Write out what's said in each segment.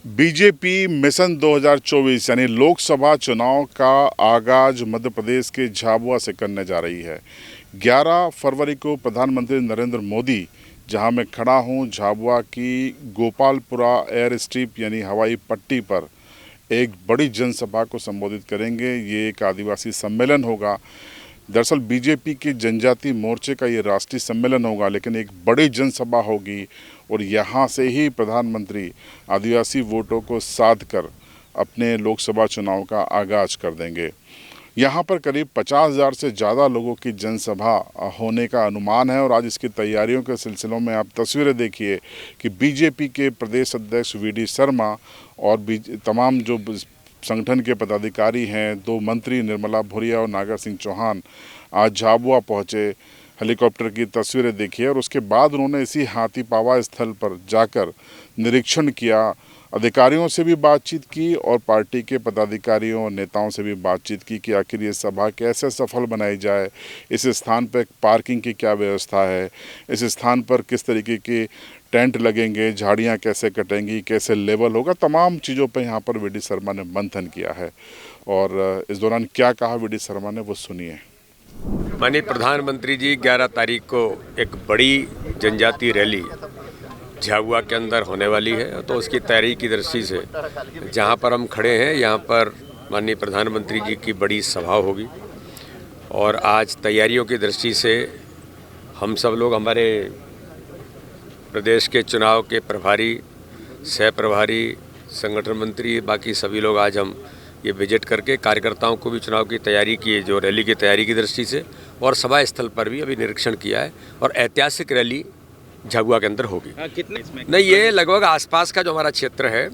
BJP mission 2024 यानी लोकसभा चुनाव का आगाज मध्य प्रदेश के झाबुआ से करने जा रही है। 11 फरवरी को प्रधानमंत्री नरेंद्र मोदी, जहां मैं खड़ा हूं झाबुआ की गोपालपुरा एयर स्ट्रिप यानी हवाई पट्टी पर, एक बड़ी जनसभा को संबोधित करेंगे। ये एक आदिवासी सम्मेलन होगा। दरअसल बीजेपी के जनजाति मोर्चे का ये राष्ट्रीय सम्मेलन होगा, लेकिन एक बड़ी जनसभा होगी और यहाँ से ही प्रधानमंत्री आदिवासी वोटों को साध कर अपने लोकसभा चुनाव का आगाज कर देंगे। यहाँ पर करीब 50,000 से ज़्यादा लोगों की जनसभा होने का अनुमान है और आज इसकी तैयारियों के सिलसिलों में आप तस्वीरें देखिए कि बीजेपी के प्रदेश अध्यक्ष वी.डी. शर्मा और तमाम जो संगठन के पदाधिकारी हैं, 2 मंत्री निर्मला भूरिया और नागर सिंह चौहान आज झाबुआ पहुँचे। हेलीकॉप्टर की तस्वीरें देखिए और उसके बाद उन्होंने इसी हाथीपावा स्थल पर जाकर निरीक्षण किया, अधिकारियों से भी बातचीत की और पार्टी के पदाधिकारियों और नेताओं से भी बातचीत की कि आखिर ये सभा कैसे सफल बनाई जाए, इस स्थान पर पार्किंग की क्या व्यवस्था है, इस स्थान पर किस तरीके के टेंट लगेंगे, झाड़ियाँ कैसे कटेंगी, कैसे लेवल होगा, तमाम चीज़ों पर यहाँ पर वी.डी. शर्मा ने मंथन किया है। और इस दौरान क्या कहा वी.डी. शर्मा ने, वो सुनिए। माननीय प्रधानमंत्री जी 11 तारीख को एक बड़ी जनजातीय रैली झाबुआ के अंदर होने वाली है, तो उसकी तैयारी की दृष्टि से जहां पर हम खड़े हैं यहाँ पर माननीय प्रधानमंत्री जी की बड़ी सभा होगी। और आज तैयारियों की दृष्टि से हम सब लोग, हमारे प्रदेश के चुनाव के प्रभारी, सह प्रभारी, संगठन मंत्री, बाकी सभी लोग आज हम ये विजिट करके कार्यकर्ताओं को भी चुनाव की तैयारी की, जो रैली की तैयारी की दृष्टि से, और सभा स्थल पर भी अभी निरीक्षण किया है। और ऐतिहासिक रैली झाबुआ के अंदर होगी। कितने इसमें? नहीं, ये लगभग आसपास का जो हमारा क्षेत्र है,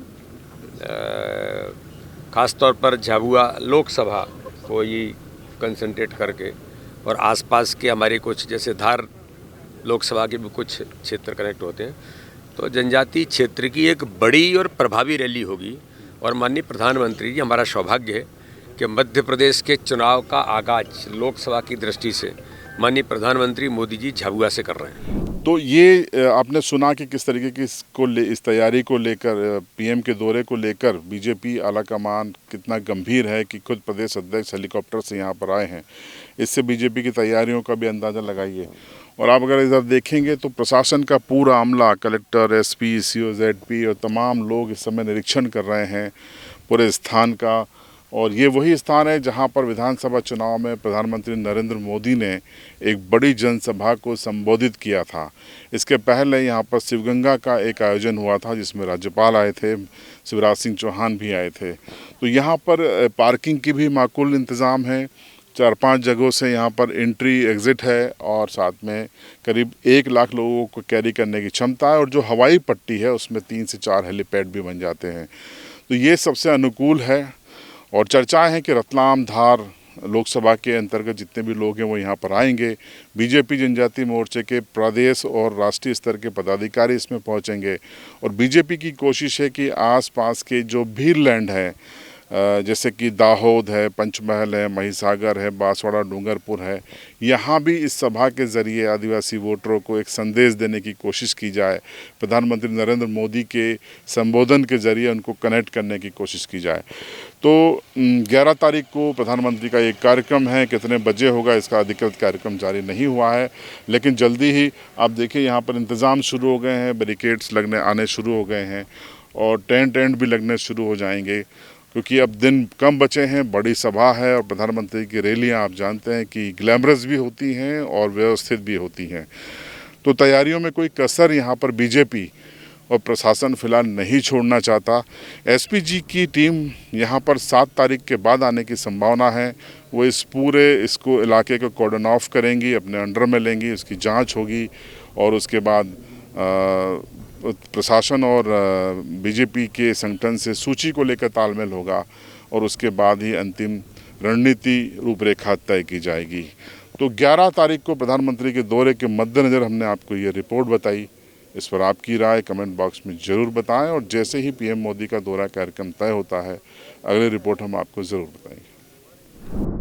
ख़ास तौर पर झाबुआ लोकसभा को ही कंसंट्रेट करके, और आसपास के हमारे कुछ जैसे धार लोकसभा के भी कुछ क्षेत्र कनेक्ट होते हैं, तो जनजातीय क्षेत्र की एक बड़ी और प्रभावी रैली होगी। और माननीय प्रधानमंत्री जी, हमारा सौभाग्य है कि मध्य प्रदेश के चुनाव का आगाज लोकसभा की दृष्टि से माननीय प्रधानमंत्री मोदी जी झाबुआ से कर रहे हैं। तो ये आपने सुना कि किस तरीके की इस तैयारी को लेकर, पीएम के दौरे को लेकर बीजेपी आलाकमान कितना गंभीर है कि खुद प्रदेश अध्यक्ष हेलीकॉप्टर से यहाँ पर आए हैं। इससे बीजेपी की तैयारियों का भी अंदाज़ा लगाइए। और आप अगर इधर देखेंगे तो प्रशासन का पूरा अमला, कलेक्टर, एसपी, सीओ, जेडपी और तमाम लोग इस समय निरीक्षण कर रहे हैं पूरे स्थान का। और ये वही स्थान है जहां पर विधानसभा चुनाव में प्रधानमंत्री नरेंद्र मोदी ने एक बड़ी जनसभा को संबोधित किया था। इसके पहले यहां पर शिवगंगा का एक आयोजन हुआ था जिसमें राज्यपाल आए थे, शिवराज सिंह चौहान भी आए थे। तो यहां पर पार्किंग की भी माकूल इंतज़ाम है। 4-5 जगहों से यहाँ पर एंट्री एग्ज़िट है और साथ में करीब 1 लाख लोगों को कैरी करने की क्षमता है। और जो हवाई पट्टी है उसमें 3 से 4 हेलीपैड भी बन जाते हैं। तो ये सबसे अनुकूल है। और चर्चाएं हैं कि रतलाम, धार लोकसभा के अंतर्गत जितने भी लोग हैं वो यहाँ पर आएंगे। बीजेपी जनजाति मोर्चे के प्रदेश और राष्ट्रीय स्तर के पदाधिकारी इसमें पहुँचेंगे। और बीजेपी की कोशिश है कि आसपास के जो भील लैंड है, जैसे कि दाहोद है, पंचमहल है, महिसागर है, बांसवाड़ा, डूंगरपुर है, यहाँ भी इस सभा के ज़रिए आदिवासी वोटरों को एक संदेश देने की कोशिश की जाए। प्रधानमंत्री नरेंद्र मोदी के संबोधन के ज़रिए उनको कनेक्ट करने की कोशिश की जाए। तो 11 तारीख को प्रधानमंत्री का एक कार्यक्रम है। कितने बजे होगा इसका अधिकृत कार्यक्रम जारी नहीं हुआ है, लेकिन जल्दी ही आप देखिए यहाँ पर इंतज़ाम शुरू हो गए हैं, बैरिकेड्स आने शुरू हो गए हैं और टेंट भी लगने शुरू हो जाएंगे, क्योंकि अब दिन कम बचे हैं, बड़ी सभा है। और प्रधानमंत्री की रैलियां आप जानते हैं कि ग्लैमरस भी होती हैं और व्यवस्थित भी होती हैं। तो तैयारियों में कोई कसर यहाँ पर बीजेपी और प्रशासन फिलहाल नहीं छोड़ना चाहता। एसपीजी की टीम यहाँ पर 7 तारीख के बाद आने की संभावना है। वो इसको इलाके को कॉर्डन ऑफ करेंगी, अपने अंडर में लेंगी, उसकी जाँच होगी और उसके बाद प्रशासन और बीजेपी के संगठन से सूची को लेकर तालमेल होगा और उसके बाद ही अंतिम रणनीति रूपरेखा तय की जाएगी। तो 11 तारीख को प्रधानमंत्री के दौरे के मद्देनज़र हमने आपको ये रिपोर्ट बताई। इस पर आपकी राय कमेंट बॉक्स में ज़रूर बताएं और जैसे ही पीएम मोदी का दौरा कार्यक्रम तय होता है, अगली रिपोर्ट हम आपको ज़रूर बताएंगे।